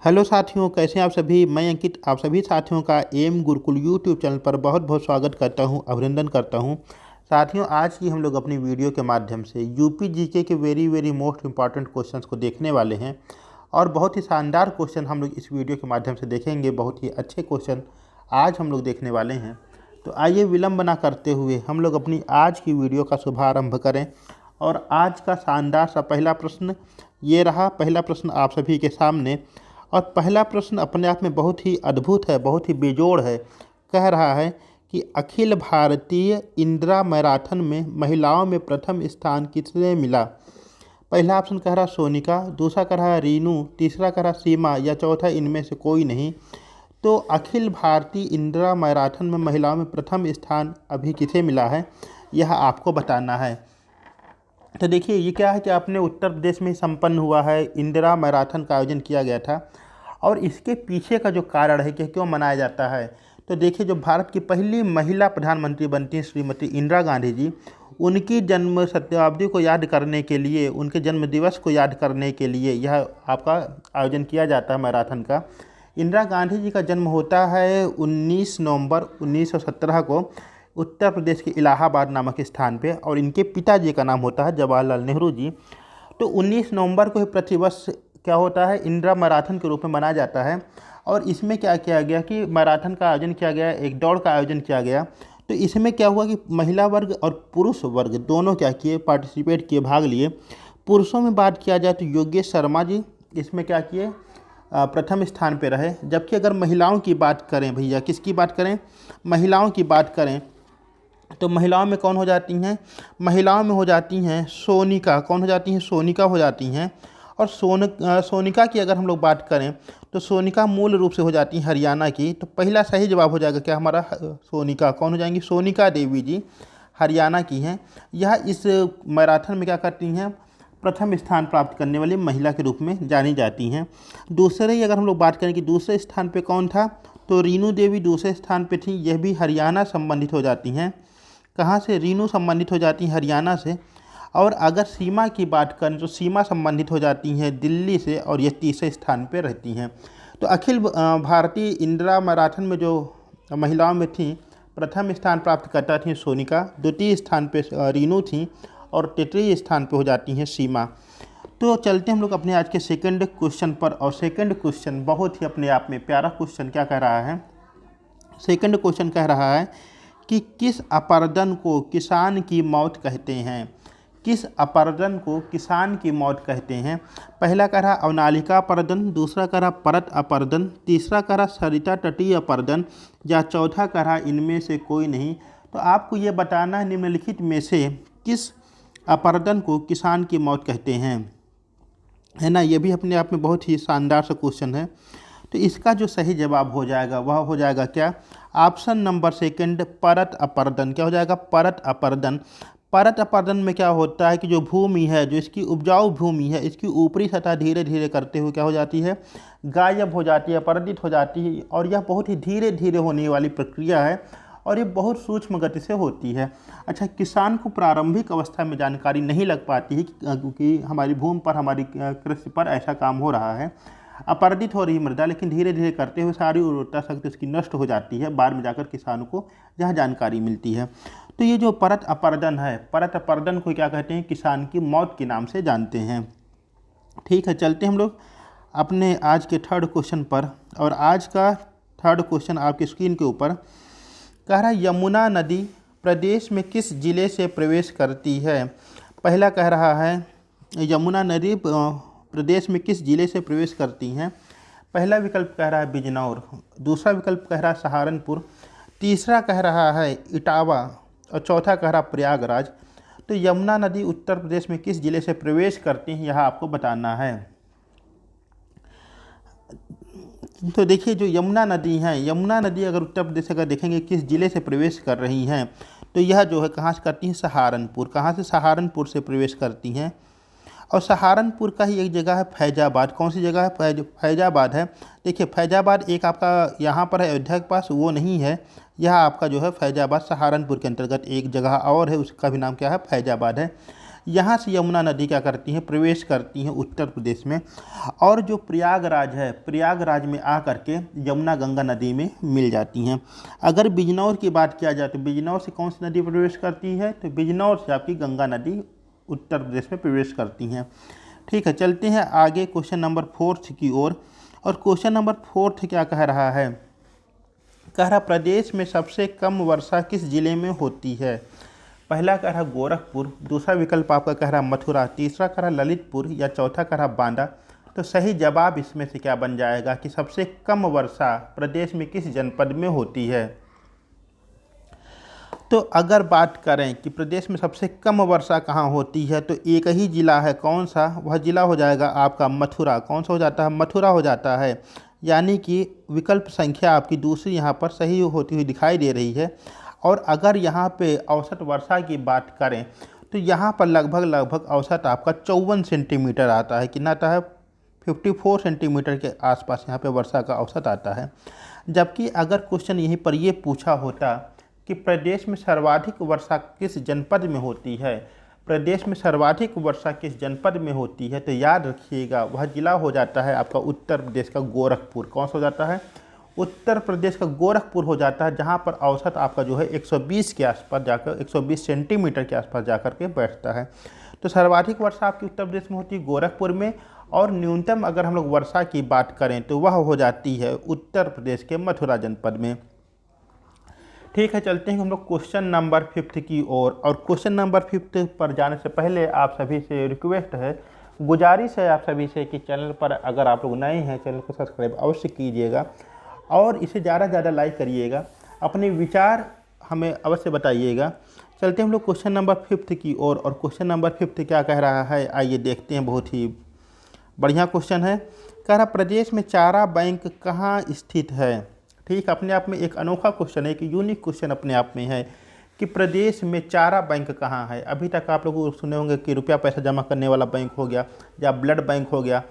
Hello साथियों, कैसे हैं आप सभी। मैं अंकित आप सभी साथियों का एम गुरुकुल यूट्यूब चैनल पर बहुत बहुत स्वागत करता हूं, अभिनंदन करता हूं। साथियों, आज की हम लोग अपनी वीडियो के माध्यम से यूपी जीके के very very most important questions को देखने वाले हैं और बहुत ही शानदार क्वेश्चन हम लोग इस वीडियो के माध्यम से देखेंगे। बहुत ही अच्छे क्वेश्चन आज हम लोग देखने वाले हैं। तो आइए विलम्ब ना करते हुए हम लोग अपनी आज की वीडियो का शुभारंभ करें। और आज का शानदार सा पहला प्रश्न ये रहा। पहला प्रश्न आप सभी के सामने, और पहला प्रश्न अपने आप में बहुत ही अद्भुत है, बहुत ही बेजोड़ है। कह रहा है कि अखिल भारतीय इंदिरा मैराथन में महिलाओं में प्रथम स्थान किसने मिला। पहला ऑप्शन कह रहा सोनिका, दूसरा कह रहा रीनू, तीसरा कह रहा सीमा, या चौथा इनमें से कोई नहीं। तो अखिल भारतीय इंदिरा मैराथन में महिलाओं में प्रथम स्थान अभी किसे मिला है, यह आपको बताना है। तो देखिए, ये क्या है कि अपने उत्तर प्रदेश में संपन्न हुआ है, इंदिरा मैराथन का आयोजन किया गया था। और इसके पीछे का जो कारण है कि क्यों मनाया जाता है, तो देखिए, जो भारत की पहली महिला प्रधानमंत्री बनती हैं श्रीमती इंदिरा गांधी जी, उनकी जन्म शताब्दी को याद करने के लिए, उनके जन्म दिवस को याद करने के लिए यह आपका आयोजन किया जाता है मैराथन का। इंदिरा गांधी जी का जन्म होता है 19 नवंबर 1917 को उत्तर प्रदेश के इलाहाबाद नामक स्थान पे, और इनके पिताजी का नाम होता है जवाहरलाल नेहरू जी। तो 19 नवंबर को ही प्रतिवर्ष क्या होता है, इंदिरा मैराथन के रूप में मनाया जाता है। और इसमें क्या किया गया कि मैराथन का आयोजन किया गया, एक दौड़ का आयोजन किया गया। तो इसमें क्या हुआ कि महिला वर्ग और पुरुष वर्ग दोनों क्या किए, पार्टिसिपेट किए, भाग लिए। पुरुषों में बात किया जाए तो योगेश शर्मा जी इसमें क्या किए, प्रथम स्थान पे रहे। जबकि अगर महिलाओं की बात करें, भैया किसकी बात करें, महिलाओं की बात करें, तो महिलाओं में कौन हो जाती हैं, महिलाओं में हो जाती हैं सोनिका। कौन हो जाती हैं, सोनिका हो जाती हैं। और सोनिका की अगर हम लोग बात करें तो सोनिका मूल रूप से हो जाती हैं हरियाणा की। तो पहला सही जवाब हो जाएगा क्या हमारा, सोनिका। कौन हो जाएंगी, सोनिका देवी जी हरियाणा की हैं। यह इस मैराथन में क्या करती हैं, प्रथम स्थान प्राप्त करने वाली महिला के रूप में जानी जाती हैं। दूसरे ही अगर हम लोग बात करें कि दूसरे स्थान पे कौन था, तो रीनू देवी दूसरे स्थान पे थी। यह भी हरियाणा संबंधित हो जाती हैं। कहाँ से, रीनू संबंधित हो जाती हैं हरियाणा से। और अगर सीमा की बात करें तो सीमा संबंधित हो जाती हैं दिल्ली से, और ये तीसरे स्थान पर रहती हैं। तो अखिल भारतीय इंदिरा मैराथन में जो महिलाओं में थी, प्रथम स्थान प्राप्त करता थी सोनिका, द्वितीय स्थान पे रीनू थी, और तृतीय स्थान पे हो जाती हैं सीमा। तो चलते हम लोग अपने आज के सेकंड क्वेश्चन पर। और सेकंड क्वेश्चन बहुत ही अपने आप में प्यारा क्वेश्चन क्या कह रहा है, सेकंड क्वेश्चन कह रहा है कि किस अपरदन को किसान की मौत कहते हैं। किस अपरदन को किसान की मौत कहते हैं। पहला कह रहा अवनालिका अपरदन, दूसरा कह रहा परत अपरदन, तीसरा कह रहा सरिता तटीय अपरदन, या चौथा कह रहा इनमें से कोई नहीं। तो आपको ये बताना है निम्नलिखित में से किस अपरदन को किसान की मौत कहते हैं, है ना। ये भी अपने आप में बहुत ही शानदार सा क्वेश्चन है। तो इसका जो सही जवाब हो जाएगा वह हो जाएगा क्या, ऑप्शन नंबर सेकंड, परत अपरदन। क्या हो जाएगा, परत अपरदन। परत अपरदन में क्या होता है कि जो भूमि है, जो इसकी उपजाऊ भूमि है, इसकी ऊपरी सतह धीरे धीरे करते हुए क्या हो जाती है, गायब हो जाती है, अपरदित हो जाती है। और यह बहुत ही धीरे धीरे होने वाली प्रक्रिया है, और ये बहुत सूक्ष्म गति से होती है। अच्छा, किसान को प्रारंभिक अवस्था में जानकारी नहीं लग पाती है क्योंकि हमारी भूमि पर, हमारी कृषि पर ऐसा काम हो रहा है, अपरदित हो रही मृदा, लेकिन धीरे धीरे करते हुए सारी उर्वरता शक्ति उसकी नष्ट हो जाती है। बाद में जाकर किसानों को यह जानकारी मिलती है। तो ये जो परत अपरदन है, परत अपरदन को क्या कहते हैं, किसान की मौत के नाम से जानते हैं। ठीक है, चलते हम लोग अपने आज के थर्ड क्वेश्चन पर। और आज का थर्ड क्वेश्चन आपकी स्क्रीन के ऊपर कह रहा है, यमुना नदी प्रदेश में किस जिले से प्रवेश करती है। पहला कह रहा है यमुना नदी प्रदेश में किस जिले से प्रवेश करती हैं। पहला विकल्प कह रहा है बिजनौर, दूसरा विकल्प कह रहा है सहारनपुर, तीसरा कह रहा है इटावा, और चौथा कह रहा प्रयागराज। तो यमुना नदी उत्तर प्रदेश में किस जिले से प्रवेश करती हैं, यह आपको बताना है। तो देखिए, जो यमुना नदी है, यमुना नदी अगर उत्तर प्रदेश अगर देखेंगे किस जिले से प्रवेश कर रही हैं, तो यह जो है कहाँ से करती हैं, सहारनपुर। कहाँ से, सहारनपुर से प्रवेश करती हैं। और सहारनपुर का ही एक जगह है फैजाबाद। कौन सी जगह है, फैजाबाद है। देखिए, फैजाबाद एक आपका यहाँ पर है अयोध्या के पास, वो नहीं है। यह आपका जो है फैजाबाद सहारनपुर के अंतर्गत एक जगह और है, उसका भी नाम क्या है, फैजाबाद है। यहाँ से यमुना नदी क्या करती हैं, प्रवेश करती हैं उत्तर प्रदेश में, और जो प्रयागराज है, प्रयागराज में आ करके यमुना गंगा नदी में मिल जाती हैं। अगर बिजनौर की बात किया जाए तो बिजनौर से कौन सी नदी प्रवेश करती है, तो बिजनौर से आपकी गंगा नदी उत्तर प्रदेश में प्रवेश करती हैं। ठीक है, चलते हैं आगे क्वेश्चन नंबर 4 की ओर। और क्वेश्चन नंबर 4 क्या कह रहा है, कह रहा प्रदेश में सबसे कम वर्षा किस जिले में होती है। पहला कह रहा गोरखपुर, दूसरा विकल्प आपका कह रहा मथुरा, तीसरा कह रहा ललितपुर, या चौथा कह रहा बांदा। तो सही जवाब इसमें से क्या बन जाएगा कि सबसे कम वर्षा प्रदेश में किस जनपद में होती है। तो अगर बात करें कि प्रदेश में सबसे कम वर्षा कहाँ होती है, तो एक ही ज़िला है, कौन सा, वह ज़िला हो जाएगा आपका मथुरा। कौन सा हो जाता है, मथुरा हो जाता है। यानी कि विकल्प संख्या आपकी दूसरी यहाँ पर सही होती हुई दिखाई दे रही है। और अगर यहाँ पे औसत वर्षा की बात करें तो यहाँ पर लगभग औसत आपका 54 सेंटीमीटर आता है। कितना आता है, 54 सेंटीमीटर के आसपास यहाँ पे वर्षा का औसत आता है। जबकि अगर क्वेश्चन यहीं पर ये पूछा होता कि प्रदेश में सर्वाधिक वर्षा किस जनपद में होती है, प्रदेश में सर्वाधिक वर्षा किस जनपद में होती है, तो याद रखिएगा वह जिला हो जाता है आपका उत्तर प्रदेश का गोरखपुर। कौन सा हो जाता है, उत्तर प्रदेश का गोरखपुर हो जाता है, जहां पर औसत आपका जो है 120 के आसपास जाकर 120 सेंटीमीटर के आसपास जाकर के बैठता है। तो सर्वाधिक वर्षा आपकी उत्तर प्रदेश में होती है गोरखपुर में, और न्यूनतम अगर हम लोग वर्षा की बात करें तो वह हो जाती है उत्तर प्रदेश के मथुरा जनपद में। ठीक है, चलते हैं हम लोग क्वेश्चन नंबर 5 की ओर। और क्वेश्चन नंबर 5 पर जाने से पहले आप सभी से रिक्वेस्ट है, गुजारिश है आप सभी से कि चैनल पर अगर आप लोग नए हैं चैनल को सब्सक्राइब अवश्य कीजिएगा और इसे ज़्यादा से ज़्यादा लाइक करिएगा, अपने विचार हमें अवश्य बताइएगा। चलते हैं हम लोग क्वेश्चन नंबर 5 की ओर। और क्वेश्चन नंबर 5 क्या कह रहा है, आइए देखते हैं। बहुत ही बढ़िया क्वेश्चन है। कह रहा प्रदेश में चारा बैंक कहाँ स्थित है। ठीक, अपने आप में एक अनोखा क्वेश्चन है, एक यूनिक क्वेश्चन अपने आप में है कि प्रदेश में चारा बैंक कहाँ है। अभी तक आप लोग सुने होंगे कि रुपया पैसा जमा करने वाला बैंक हो गया या ब्लड बैंक हो गया,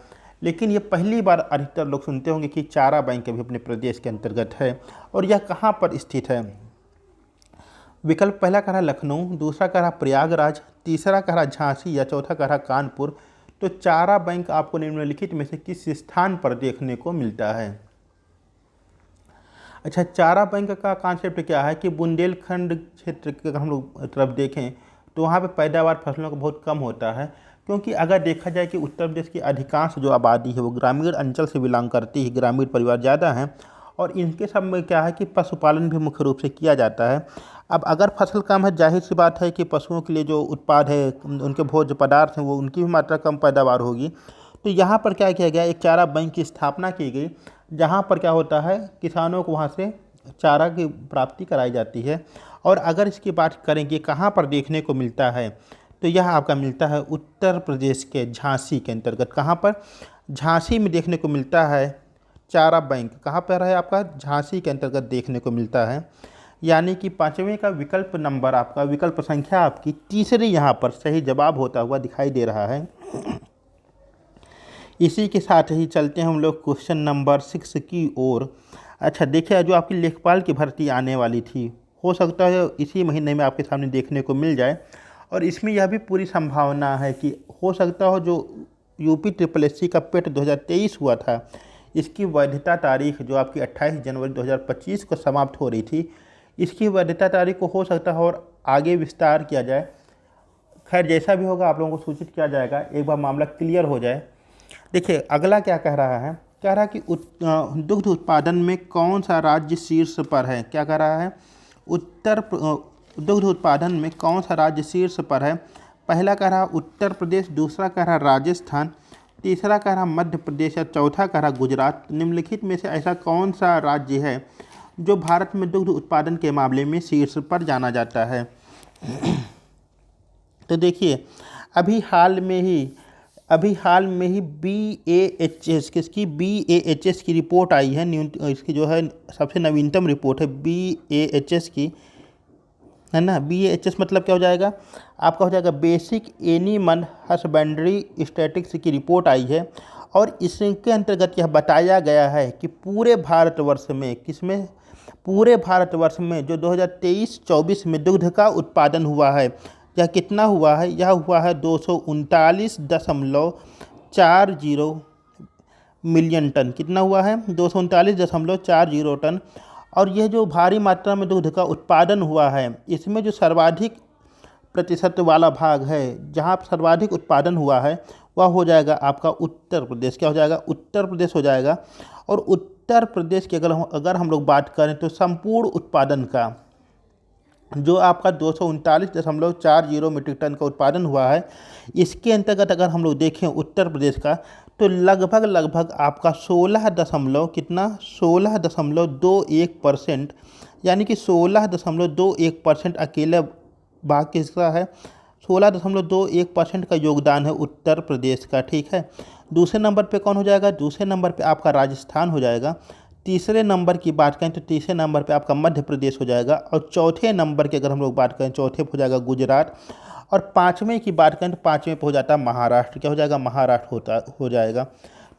लेकिन ये पहली बार अधिकतर लोग सुनते होंगे कि चारा बैंक भी अपने प्रदेश के अंतर्गत है। और यह कहाँ पर स्थित है। विकल्प पहला कह रहा लखनऊ, दूसरा कह रहा प्रयागराज, तीसरा कह रहा झांसी, या चौथा कह रहा कानपुर। तो चारा बैंक आपको निम्नलिखित में से किस स्थान पर देखने को मिलता है। अच्छा, चारा बैंक का कॉन्सेप्ट क्या है कि बुंदेलखंड क्षेत्र के अगर हम लोग तरफ देखें तो वहाँ पे पैदावार फसलों का बहुत कम होता है, क्योंकि अगर देखा जाए कि उत्तर प्रदेश की अधिकांश जो आबादी है वो ग्रामीण अंचल से बिलोंग करती है, ग्रामीण परिवार ज़्यादा हैं, और इनके सब में क्या है कि पशुपालन भी मुख्य रूप से किया जाता है। अब अगर फसल कम है, जाहिर सी बात है कि पशुओं के लिए जो उत्पाद है, उनके भोज्य पदार्थ हैं, वो उनकी भी मात्रा कम पैदावार होगी। तो यहाँ पर क्या किया गया, एक चारा बैंक की स्थापना की गई, जहाँ पर क्या होता है किसानों को वहाँ से चारा की प्राप्ति कराई जाती है। और अगर इसकी बात करें कि कहाँ पर देखने को मिलता है, तो यह आपका मिलता है उत्तर प्रदेश के झांसी के अंतर्गत। कहाँ पर, झांसी में देखने को मिलता है चारा बैंक। कहाँ पर है आपका, झांसी के अंतर्गत देखने को मिलता है। यानी कि 5वें का विकल्प नंबर आपका, विकल्प संख्या आपकी तीसरी यहाँ पर सही जवाब होता हुआ दिखाई दे रहा है। इसी के साथ ही चलते हैं हम लोग क्वेश्चन नंबर 6 की ओर। अच्छा देखिए, जो आपकी लेखपाल की भर्ती आने वाली थी, हो सकता है इसी महीने में आपके सामने देखने को मिल जाए। और इसमें यह भी पूरी संभावना है कि हो सकता हो जो यूपी SSSC का पेट 2023 हुआ था, इसकी वैधता तारीख जो आपकी 28 जनवरी 2025 को समाप्त हो रही थी, इसकी वैधता तारीख को हो सकता है और आगे विस्तार किया जाए। खैर जैसा भी होगा आप लोगों को सूचित किया जाएगा, एक बार मामला क्लियर हो जाए। देखिए अगला क्या कह रहा है, कह रहा है कि दुग्ध उत्पादन में कौन सा राज्य शीर्ष पर है। क्या कह रहा है, दुग्ध उत्पादन में कौन सा राज्य शीर्ष पर है। पहला कह रहा उत्तर प्रदेश, दूसरा कह रहा राजस्थान, तीसरा कह रहा मध्य प्रदेश, या चौथा कह रहा गुजरात। निम्नलिखित में से ऐसा कौन सा राज्य है जो भारत में दुग्ध उत्पादन के मामले में शीर्ष पर जाना जाता है। तो देखिए अभी हाल में ही BAHS किसकी BAHS की रिपोर्ट आई है। इसकी जो है सबसे नवीनतम रिपोर्ट है BAHS की, है ना। BAHS मतलब क्या हो जाएगा आपका, हो जाएगा बेसिक एनिमल हस्बेंड्री स्टैटिस्टिक्स की रिपोर्ट आई है। और इसके अंतर्गत यह बताया गया है कि पूरे भारतवर्ष में जो 2023-24 में दुग्ध का उत्पादन हुआ है, यह कितना हुआ है? यह हुआ है 239.40 मिलियन टन। कितना हुआ है? 239.40 टन। और यह जो भारी मात्रा में दूध का उत्पादन हुआ है, इसमें जो सर्वाधिक प्रतिशत वाला भाग है, जहाँ सर्वाधिक उत्पादन हुआ है, वह हो जाएगा आपका उत्तर प्रदेश। क्या हो जाएगा? उत्तर प्रदेश हो जाएगा। और उत्तर प्रदेश की अगर हम लोग बात करें तो संपूर्ण उत्पादन का जो आपका 239.40 मीट्रिक टन का उत्पादन हुआ है, इसके अंतर्गत अगर हम लोग देखें उत्तर प्रदेश का, तो लगभग आपका 16.21%, यानी कि 16.21% अकेले भाग किसका है? 16.21% का योगदान है उत्तर प्रदेश का। ठीक है। दूसरे नंबर पे कौन हो जाएगा? दूसरे नंबर पे आपका राजस्थान हो जाएगा। तीसरे नंबर की बात करें तो तीसरे नंबर पे आपका मध्य प्रदेश हो जाएगा। और चौथे नंबर की अगर हम लोग बात करें, चौथे पे हो जाएगा गुजरात। और पाँचवें की बात करें तो पाँचवें पे हो जाता है महाराष्ट्र। क्या हो जाएगा? महाराष्ट्र हो जाएगा।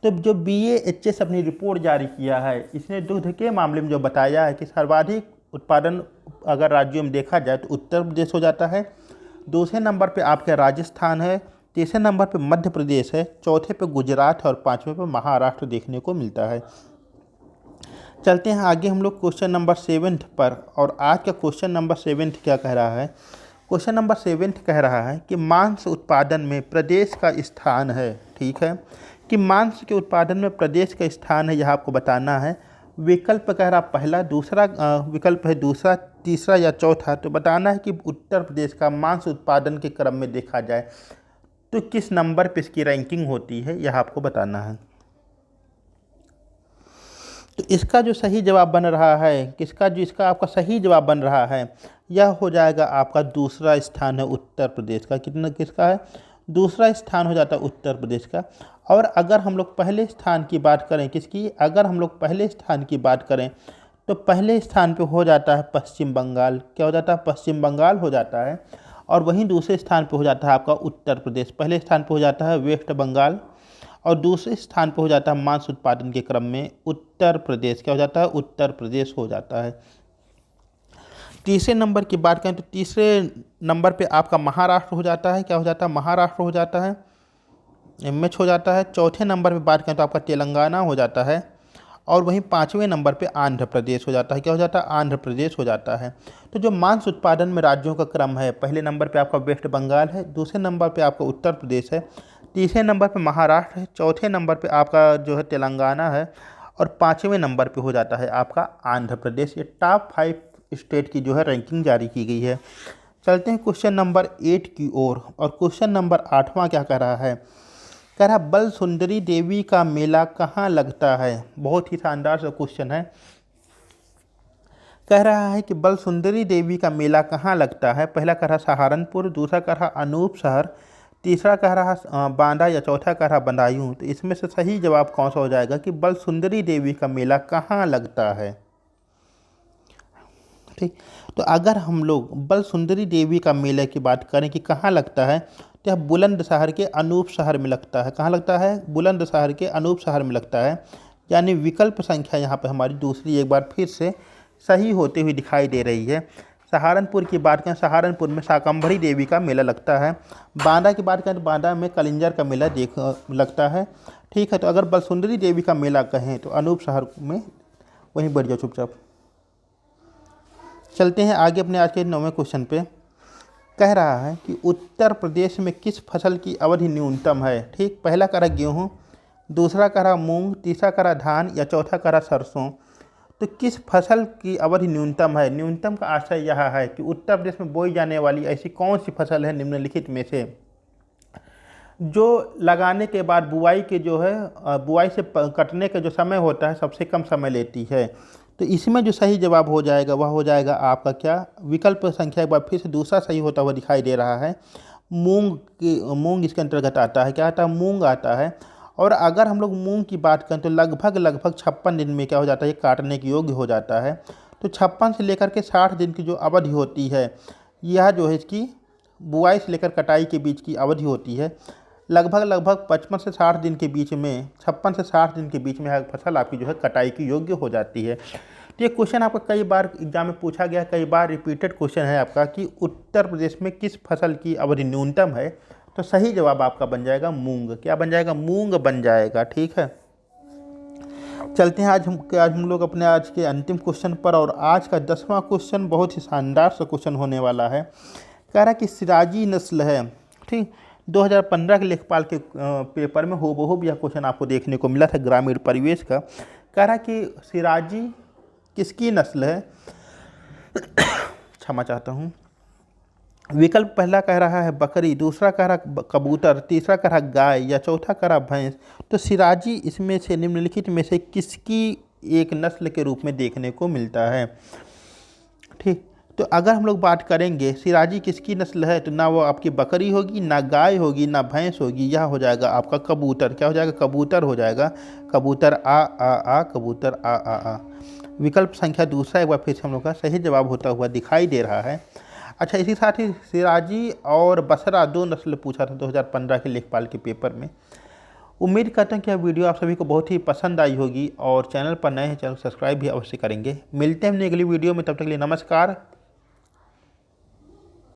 तो जो BAHS अपनी रिपोर्ट जारी किया है, इसने दूध के मामले में जो बताया है कि सर्वाधिक उत्पादन अगर राज्यों में देखा जाए तो उत्तर प्रदेश हो जाता है। दूसरे नंबर पे आपके राजस्थान है, तीसरे नंबर पे मध्य प्रदेश है, चौथे पे गुजरात है और पाँचवें पे महाराष्ट्र देखने को मिलता है। चलते हैं आगे हम लोग क्वेश्चन नंबर 7 पर। और आज का क्वेश्चन नंबर 7 क्या कह रहा है? क्वेश्चन नंबर 7 कह रहा है कि मांस उत्पादन में प्रदेश का स्थान है। ठीक है, कि मांस के उत्पादन में प्रदेश का स्थान है, यह आपको बताना है। विकल्प कह रहा पहला, दूसरा विकल्प है दूसरा, तीसरा या चौथा। तो बताना है कि उत्तर प्रदेश का मांस उत्पादन के क्रम में देखा जाए तो किस नंबर पर इसकी रैंकिंग होती है, यह आपको बताना है। तो इसका जो सही जवाब बन रहा है, इसका आपका सही जवाब बन रहा है, यह हो जाएगा आपका दूसरा स्थान है उत्तर प्रदेश का। किसका है? दूसरा स्थान हो जाता है उत्तर प्रदेश का। और अगर हम लोग पहले स्थान की बात करें, किसकी? अगर हम लोग पहले स्थान की बात करें तो पहले स्थान पे हो जाता है पश्चिम बंगाल। क्या हो जाता है? पश्चिम बंगाल हो जाता है। और वहीं दूसरे स्थान पे हो जाता है आपका उत्तर प्रदेश। पहले स्थान पे हो जाता है वेस्ट बंगाल और दूसरे स्थान पे हो जाता है मांस उत्पादन के क्रम में उत्तर प्रदेश। क्या हो जाता है? उत्तर प्रदेश हो जाता है। तीसरे नंबर की बात करें तो तीसरे नंबर पे आपका महाराष्ट्र हो जाता है। क्या हो जाता है? महाराष्ट्र हो जाता है, MH हो जाता है। चौथे नंबर पे बात करें तो आपका तेलंगाना हो जाता है। और वहीं पाँचवें नंबर पे आंध्र प्रदेश हो जाता है। क्या हो जाता है? आंध्र प्रदेश हो जाता है। तो जो मांस उत्पादन में राज्यों का क्रम है, पहले नंबर पे आपका वेस्ट बंगाल है, दूसरे नंबर पे आपका उत्तर प्रदेश है, तीसरे नंबर पे महाराष्ट्र है, चौथे नंबर पे आपका जो है तेलंगाना है और पाँचवें नंबर पे हो जाता है आपका आंध्र प्रदेश। ये टॉप 5 स्टेट की जो है रैंकिंग जारी की गई है। चलते हैं क्वेश्चन नंबर 8 की ओर। और क्वेश्चन नंबर 8वां क्या कह रहा है? कह रहा बल सुंदरी देवी का मेला कहाँ लगता है। बहुत ही शानदार सा क्वेश्चन है। कह रहा है कि बल सुंदरी देवी का मेला कहाँ लगता है। पहला कह रहा सहारनपुर, दूसरा कह रहा अनूप शहर, तीसरा कह रहा बांदा या चौथा कह रहा बदायूं। तो इसमें से सही जवाब कौन सा हो जाएगा कि बल सुंदरी देवी का मेला कहाँ लगता है। ठीक, तो अगर हम लोग बल सुंदरी देवी का मेले की बात करें कि कहाँ लगता है, तो यह बुलंदशहर के अनूप शहर में लगता है। कहाँ लगता है? बुलंदशहर के अनूप शहर में लगता है। यानी विकल्प संख्या यहाँ पर हमारी दूसरी एक बार फिर से सही होते हुए दिखाई दे रही है। सहारनपुर की बात करें, सहारनपुर में शाकंभरी देवी का मेला लगता है। बांदा की बात करें तो बांदा में कलिंजर का मेला लगता है। ठीक है, तो अगर बलसुंदरी देवी का मेला कहें तो अनूप शहर में वहीं बढ़ जाओ चुपचाप। चलते हैं आगे अपने आज के 9वें क्वेश्चन पे। कह रहा है कि उत्तर प्रदेश में किस फसल की अवधि न्यूनतम है। ठीक, पहला कह रहा गेहूँ, दूसरा कह रहा मूँग, तीसरा कह रहा धान या चौथा कह रहा सरसों। तो किस फसल की अवधि न्यूनतम है? न्यूनतम का आशय यह है कि उत्तर प्रदेश में बोई जाने वाली ऐसी कौन सी फसल है निम्नलिखित में से जो लगाने के बाद बुआई के जो है बुआई से कटने का जो समय होता है सबसे कम समय लेती है। तो इसमें जो सही जवाब हो जाएगा वह हो जाएगा आपका क्या? विकल्प संख्या एक बार फिर से दूसरा सही होता हुआ दिखाई दे रहा है। मूंग इसके अंतर्गत आता है। क्या आता है? मूंग आता है। और अगर हम लोग मूंग की बात करें तो लगभग 56 दिन में क्या हो जाता है? ये काटने के योग्य हो जाता है। तो 56 से लेकर के 60 दिन की जो अवधि होती है, यह जो है इसकी बुआई से लेकर कटाई के बीच की अवधि होती है। लगभग 55 से 60 दिन के बीच में, 56 से 60 दिन के बीच में यह फसल आपकी जो है कटाई की योग्य हो जाती है। तो ये क्वेश्चन आपका कई बार एग्जाम में पूछा गया, कई बार रिपीटेड क्वेश्चन है आपका कि उत्तर प्रदेश में किस फसल की अवधि न्यूनतम है। तो सही जवाब आपका बन जाएगा मूंग। क्या बन जाएगा? मूंग बन जाएगा। ठीक है, चलते हैं आज हम लोग अपने आज के अंतिम क्वेश्चन पर। और आज का 10वां क्वेश्चन बहुत ही शानदार सा क्वेश्चन होने वाला है। कह रहा है कि सिराजी नस्ल है, ठीक, 2015 के लेखपाल के पेपर में हूबहू यह क्वेश्चन आपको देखने को मिला था ग्रामीण परिवेश का। कह रहा है कि सिराजी किसकी नस्ल है? क्षमा चाहता हूँ। विकल्प पहला कह रहा है बकरी, दूसरा कह रहा कबूतर, तीसरा कह रहा गाय या चौथा कह रहा भैंस। तो सिराजी इसमें से निम्नलिखित में से किसकी एक नस्ल के रूप में देखने को मिलता है? ठीक, तो अगर हम लोग बात करेंगे सिराजी किसकी नस्ल है, तो ना वो आपकी बकरी होगी, ना गाय होगी, ना भैंस होगी, यह हो जाएगा आपका कबूतर। क्या हो जाएगा? कबूतर हो जाएगा। कबूतर आ कबूतर आ। विकल्प संख्या दूसरा एक बार फिर से हम लोग का सही जवाब होता हुआ दिखाई दे रहा है। अच्छा, इसी साथ ही सिराजी और बसरा दो नस्ल पूछा था 2015 के लेखपाल के पेपर में। उम्मीद करता हूँ कि यह वीडियो आप सभी को बहुत ही पसंद आई होगी, और चैनल पर नए हैं चैनल सब्सक्राइब भी अवश्य करेंगे। मिलते हैं अपनी अगली वीडियो में, तब तक के लिए नमस्कार।